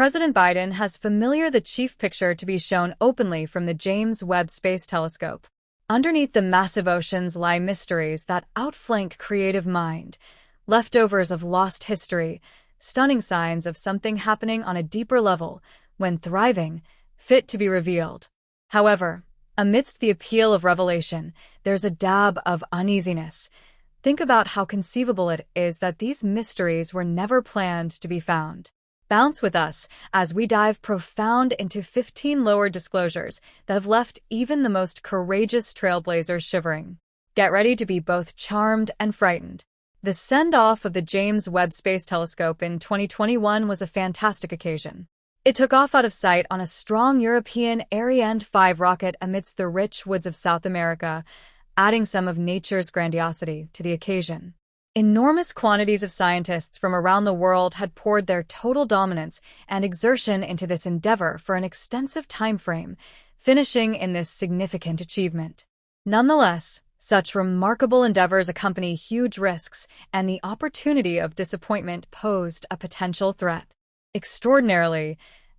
President Biden has familiar the chief picture to be shown openly from the James Webb Space Telescope. Underneath the massive oceans lie mysteries that outflank creative mind, leftovers of lost history, stunning signs of something happening on a deeper level, when thriving, fit to be revealed. However, amidst the appeal of revelation, there's a dab of uneasiness. Think about how conceivable it is that these mysteries were never planned to be found. Bounce with us as we dive profound into 15 lower disclosures that have left even the most courageous trailblazers shivering. Get ready to be both charmed and frightened. The send-off of the James Webb Space Telescope in 2021 was a fantastic occasion. It took off out of sight on a strong European Ariane 5 rocket amidst the rich woods of South America, adding some of nature's grandiosity to the occasion. Enormous quantities of scientists from around the world had poured their total dominance and exertion into this endeavor for an extensive time frame, finishing in this significant achievement. Nonetheless, such remarkable endeavors accompany huge risks, and the opportunity of disappointment posed a potential threat. Extraordinarily,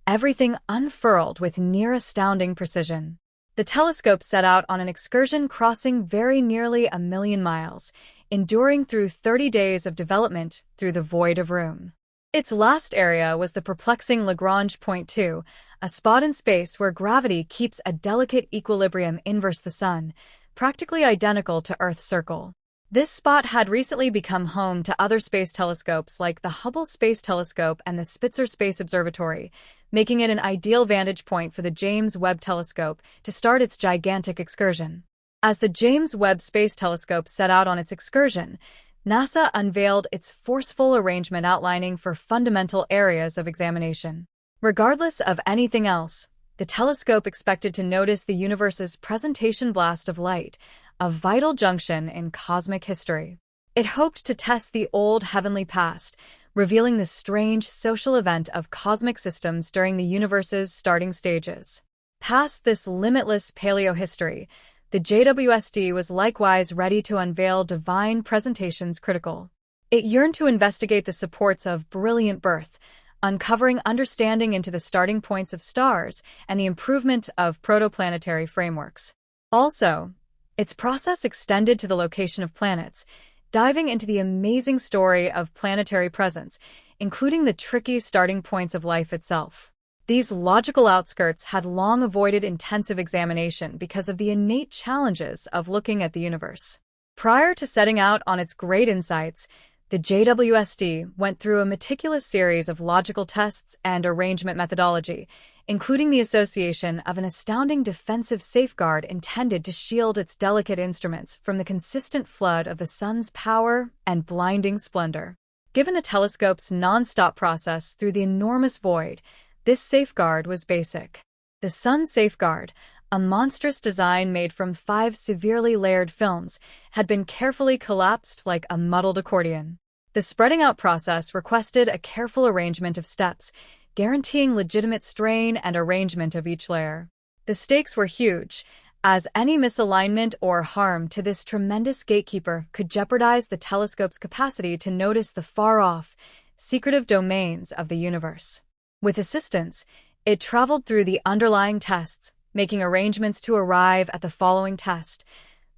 everything unfurled with near-astounding precision. The telescope set out on an excursion crossing very nearly 1,000,000 miles, enduring through 30 days of development through the void of room. Its last area was the perplexing Lagrange point 2, a spot in space where gravity keeps a delicate equilibrium inverse the Sun, practically identical to Earth's circle. This spot had recently become home to other space telescopes like the Hubble Space Telescope and the Spitzer Space Observatory, making it an ideal vantage point for the James Webb Telescope to start its gigantic excursion. As the James Webb Space Telescope set out on its excursion, NASA unveiled its forceful arrangement outlining for fundamental areas of examination. Regardless of anything else, the telescope expected to notice the universe's presentation blast of light, a vital junction in cosmic history. It hoped to test the old heavenly past, revealing the strange social event of cosmic systems during the universe's starting stages. Past this limitless paleohistory, the JWST was likewise ready to unveil divine presentations critical. It yearned to investigate the supports of brilliant birth, uncovering understanding into the starting points of stars and the improvement of protoplanetary frameworks. Also, its process extended to the location of planets, diving into the amazing story of planetary presence, including the tricky starting points of life itself. These logical outskirts had long avoided intensive examination because of the innate challenges of looking at the universe. Prior to setting out on its great insights, the JWST went through a meticulous series of logical tests and arrangement methodology, including the association of an astounding defensive safeguard intended to shield its delicate instruments from the consistent flood of the sun's power and blinding splendor. Given the telescope's non-stop process through the enormous void, this safeguard was basic. The Sun Safeguard, a monstrous design made from 5 severely layered films, had been carefully collapsed like a muddled accordion. The spreading out process requested a careful arrangement of steps, guaranteeing legitimate strain and arrangement of each layer. The stakes were huge, as any misalignment or harm to this tremendous gatekeeper could jeopardize the telescope's capacity to notice the far-off, secretive domains of the universe. With assistance, it traveled through the underlying tests, making arrangements to arrive at the following test,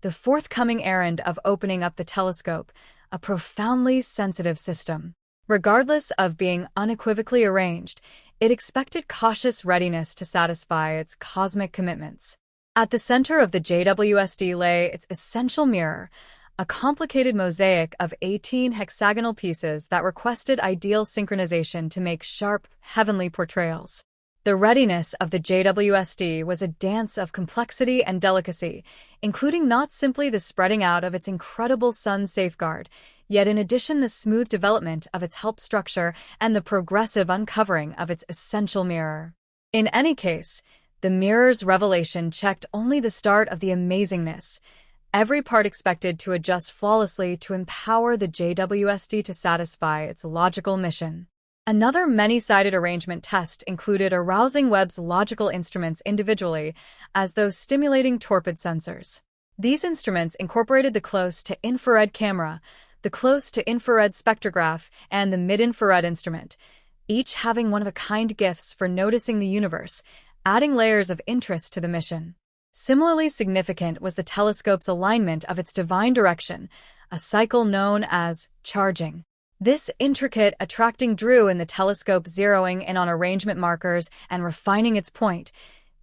the forthcoming errand of opening up the telescope, a profoundly sensitive system. Regardless of being unequivocally arranged, it expected cautious readiness to satisfy its cosmic commitments. At the center of the JWST lay its essential mirror, a complicated mosaic of 18 hexagonal pieces that requested ideal synchronization to make sharp, heavenly portrayals. The readiness of the JWST was a dance of complexity and delicacy, including not simply the spreading out of its incredible sun safeguard, yet in addition the smooth development of its help structure and the progressive uncovering of its essential mirror. In any case, the mirror's revelation checked only the start of the amazingness, every part expected to adjust flawlessly to empower the JWST to satisfy its logical mission. Another many-sided arrangement test included arousing Webb's logical instruments individually as those stimulating torpid sensors. These instruments incorporated the close-to-infrared camera, the close-to-infrared spectrograph, and the mid-infrared instrument, each having one-of-a-kind gifts for noticing the universe, adding layers of interest to the mission. Similarly significant was the telescope's alignment of its divine direction, a cycle known as charging. This intricate attracting drew in the telescope, zeroing in on arrangement markers and refining its point,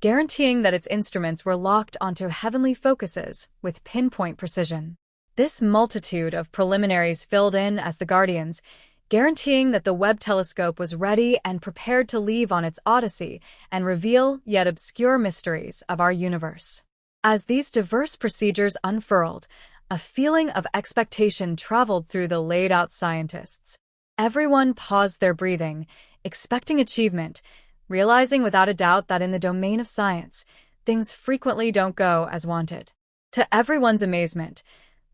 guaranteeing that its instruments were locked onto heavenly focuses with pinpoint precision. This multitude of preliminaries filled in as the guardians, guaranteeing that the Webb telescope was ready and prepared to leave on its odyssey and reveal yet obscure mysteries of our universe. As these diverse procedures unfurled, a feeling of expectation traveled through the laid-out scientists. Everyone paused their breathing, expecting achievement, realizing without a doubt that in the domain of science, things frequently don't go as wanted. To everyone's amazement,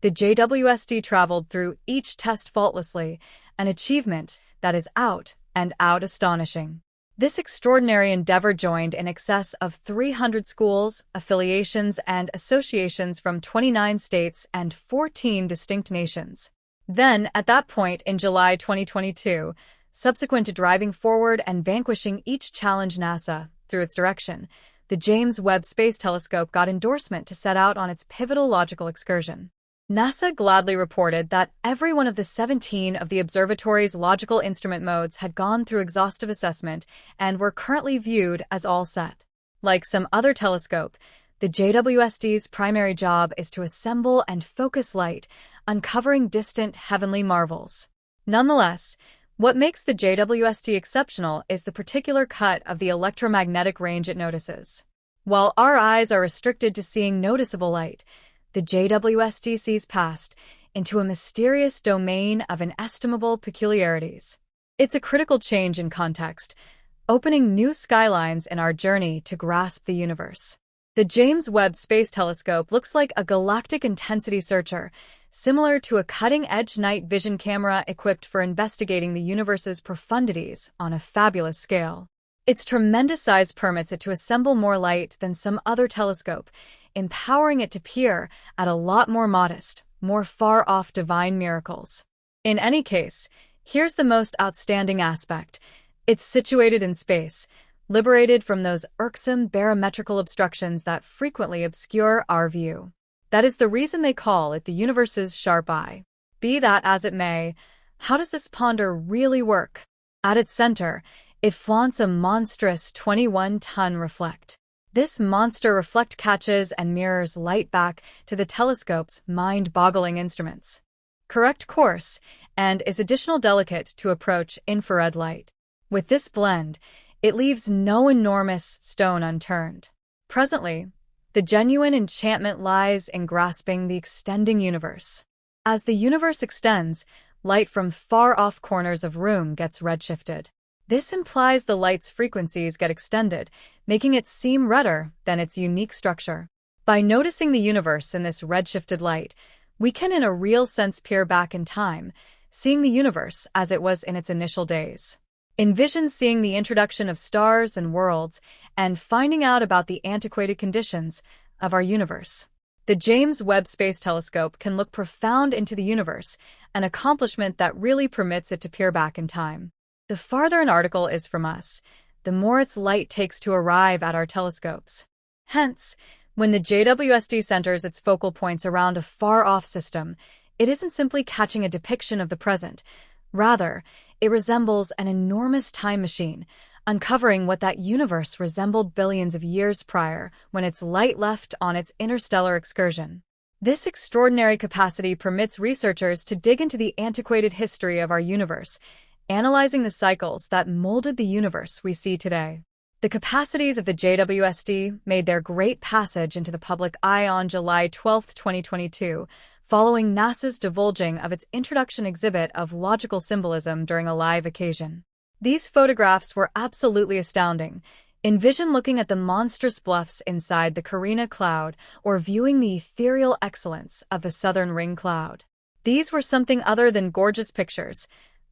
the JWST traveled through each test faultlessly, an achievement that is out and out astonishing. This extraordinary endeavor joined in excess of 300 schools, affiliations, and associations from 29 states and 14 distinct nations. Then, at that point in July 2022, subsequent to driving forward and vanquishing each challenge NASA through its direction, the James Webb Space Telescope got endorsement to set out on its pivotal logical excursion. NASA gladly reported that every one of the 17 of the observatory's logical instrument modes had gone through exhaustive assessment and were currently viewed as all set. Like some other telescope, the JWST's primary job is to assemble and focus light, uncovering distant heavenly marvels. Nonetheless, what makes the JWST exceptional is the particular cut of the electromagnetic range it notices. While our eyes are restricted to seeing noticeable light, the JWST sees past into a mysterious domain of inestimable peculiarities. It's a critical change in context, opening new skylines in our journey to grasp the universe. The James Webb Space Telescope looks like a galactic intensity searcher, similar to a cutting-edge night vision camera equipped for investigating the universe's profundities on a fabulous scale. Its tremendous size permits it to assemble more light than some other telescope, empowering it to peer at a lot more modest, more far-off divine miracles. In any case, here's the most outstanding aspect. It's situated in space, liberated from those irksome barometrical obstructions that frequently obscure our view. That is the reason they call it the universe's sharp eye. Be that as it may, how does this ponder really work? At its center, it flaunts a monstrous 21-ton reflect. This monster reflect catches and mirrors light back to the telescope's mind-boggling instruments. Correct course, and is additional delicate to approach infrared light. With this blend, it leaves no enormous stone unturned. Presently, the genuine enchantment lies in grasping the extending universe. As the universe extends, light from far-off corners of room gets redshifted. This implies the light's frequencies get extended, making it seem redder than its unique structure. By noticing the universe in this redshifted light, we can in a real sense peer back in time, seeing the universe as it was in its initial days. Envision seeing the introduction of stars and worlds, and finding out about the antiquated conditions of our universe. The James Webb Space Telescope can look profound into the universe, an accomplishment that really permits it to peer back in time. The farther an article is from us, the more its light takes to arrive at our telescopes. Hence, when the JWST centers its focal points around a far-off system, it isn't simply catching a depiction of the present. Rather, it resembles an enormous time machine, uncovering what that universe resembled billions of years prior when its light left on its interstellar excursion. This extraordinary capacity permits researchers to dig into the antiquated history of our universe, analyzing the cycles that molded the universe we see today. The capacities of the JWST made their great passage into the public eye on July 12, 2022, following NASA's divulging of its introduction exhibit of logical symbolism during a live occasion. These photographs were absolutely astounding. Envision looking at the monstrous bluffs inside the Carina Cloud or viewing the ethereal excellence of the Southern Ring Cloud. These were something other than gorgeous pictures.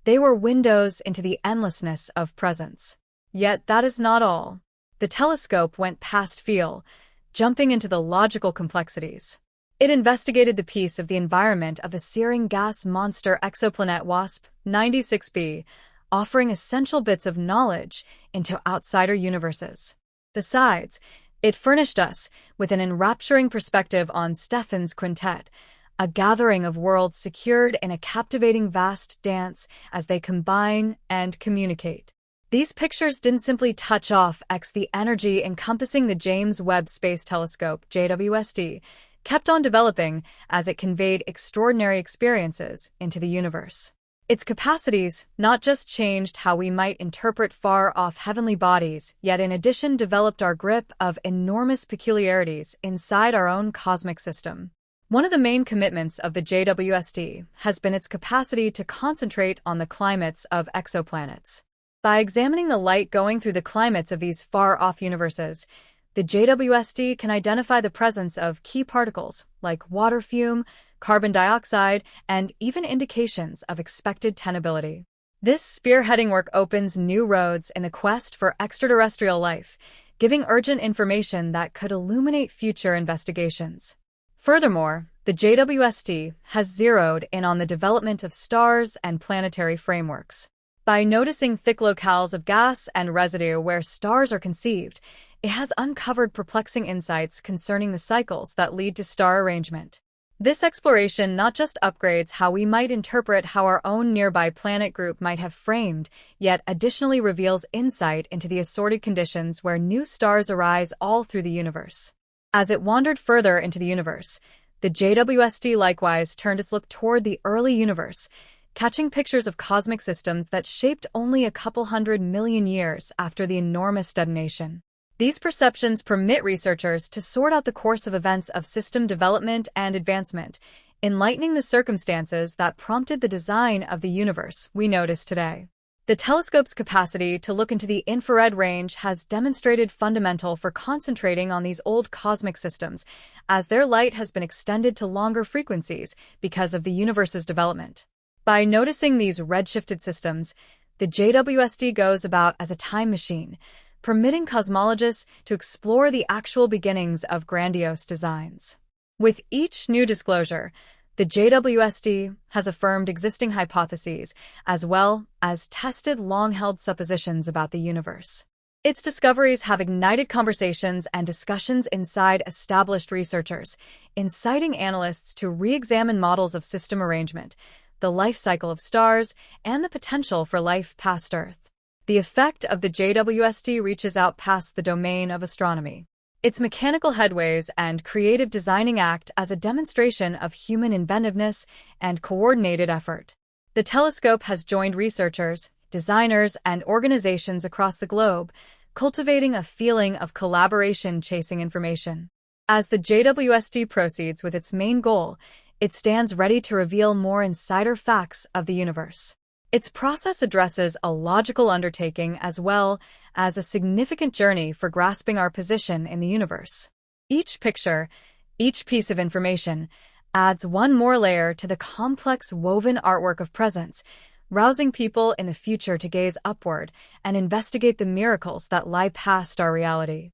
They were windows into the endlessness of presence. Yet that is not all. The telescope went past feel, jumping into the logical complexities. It investigated the piece of the environment of the searing gas monster exoplanet WASP-96b, offering essential bits of knowledge into outsider universes. Besides, it furnished us with an enrapturing perspective on Stephan's quintet, a gathering of worlds secured in a captivating vast dance as they combine and communicate. These pictures didn't simply touch off the energy encompassing the James Webb Space Telescope, JWST, kept on developing as it conveyed extraordinary experiences into the universe. Its capacities not just changed how we might interpret far-off heavenly bodies, yet in addition developed our grip of enormous peculiarities inside our own cosmic system. One of the main commitments of the JWST has been its capacity to concentrate on the climates of exoplanets. By examining the light going through the climates of these far-off universes, the JWST can identify the presence of key particles like water fume, carbon dioxide, and even indications of expected tenability. This spearheading work opens new roads in the quest for extraterrestrial life, giving urgent information that could illuminate future investigations. Furthermore, the JWST has zeroed in on the development of stars and planetary frameworks. By noticing thick locales of gas and residue where stars are conceived, it has uncovered perplexing insights concerning the cycles that lead to star arrangement. This exploration not just upgrades how we might interpret how our own nearby planet group might have framed, yet additionally reveals insight into the assorted conditions where new stars arise all through the universe. As it wandered further into the universe, the JWST likewise turned its look toward the early universe, catching pictures of cosmic systems that shaped only a couple 100 million years after the enormous detonation. These perceptions permit researchers to sort out the course of events of system development and advancement, enlightening the circumstances that prompted the design of the universe we notice today. The telescope's capacity to look into the infrared range has demonstrated fundamental for concentrating on these old cosmic systems, as their light has been extended to longer frequencies because of the universe's development. By noticing these redshifted systems, the JWST goes about as a time machine, permitting cosmologists to explore the actual beginnings of grandiose designs. With each new disclosure, the JWST has affirmed existing hypotheses as well as tested long-held suppositions about the universe. Its discoveries have ignited conversations and discussions inside established researchers, inciting analysts to re-examine models of system arrangement, the life cycle of stars, and the potential for life past Earth. The effect of the JWST reaches out past the domain of astronomy. Its mechanical headways and creative designing act as a demonstration of human inventiveness and coordinated effort. The telescope has joined researchers, designers, and organizations across the globe, cultivating a feeling of collaboration chasing information. As the JWST proceeds with its main goal, it stands ready to reveal more insider facts of the universe. Its process addresses a logical undertaking as well as a significant journey for grasping our position in the universe. Each picture, each piece of information, adds one more layer to the complex woven artwork of presence, rousing people in the future to gaze upward and investigate the miracles that lie past our reality.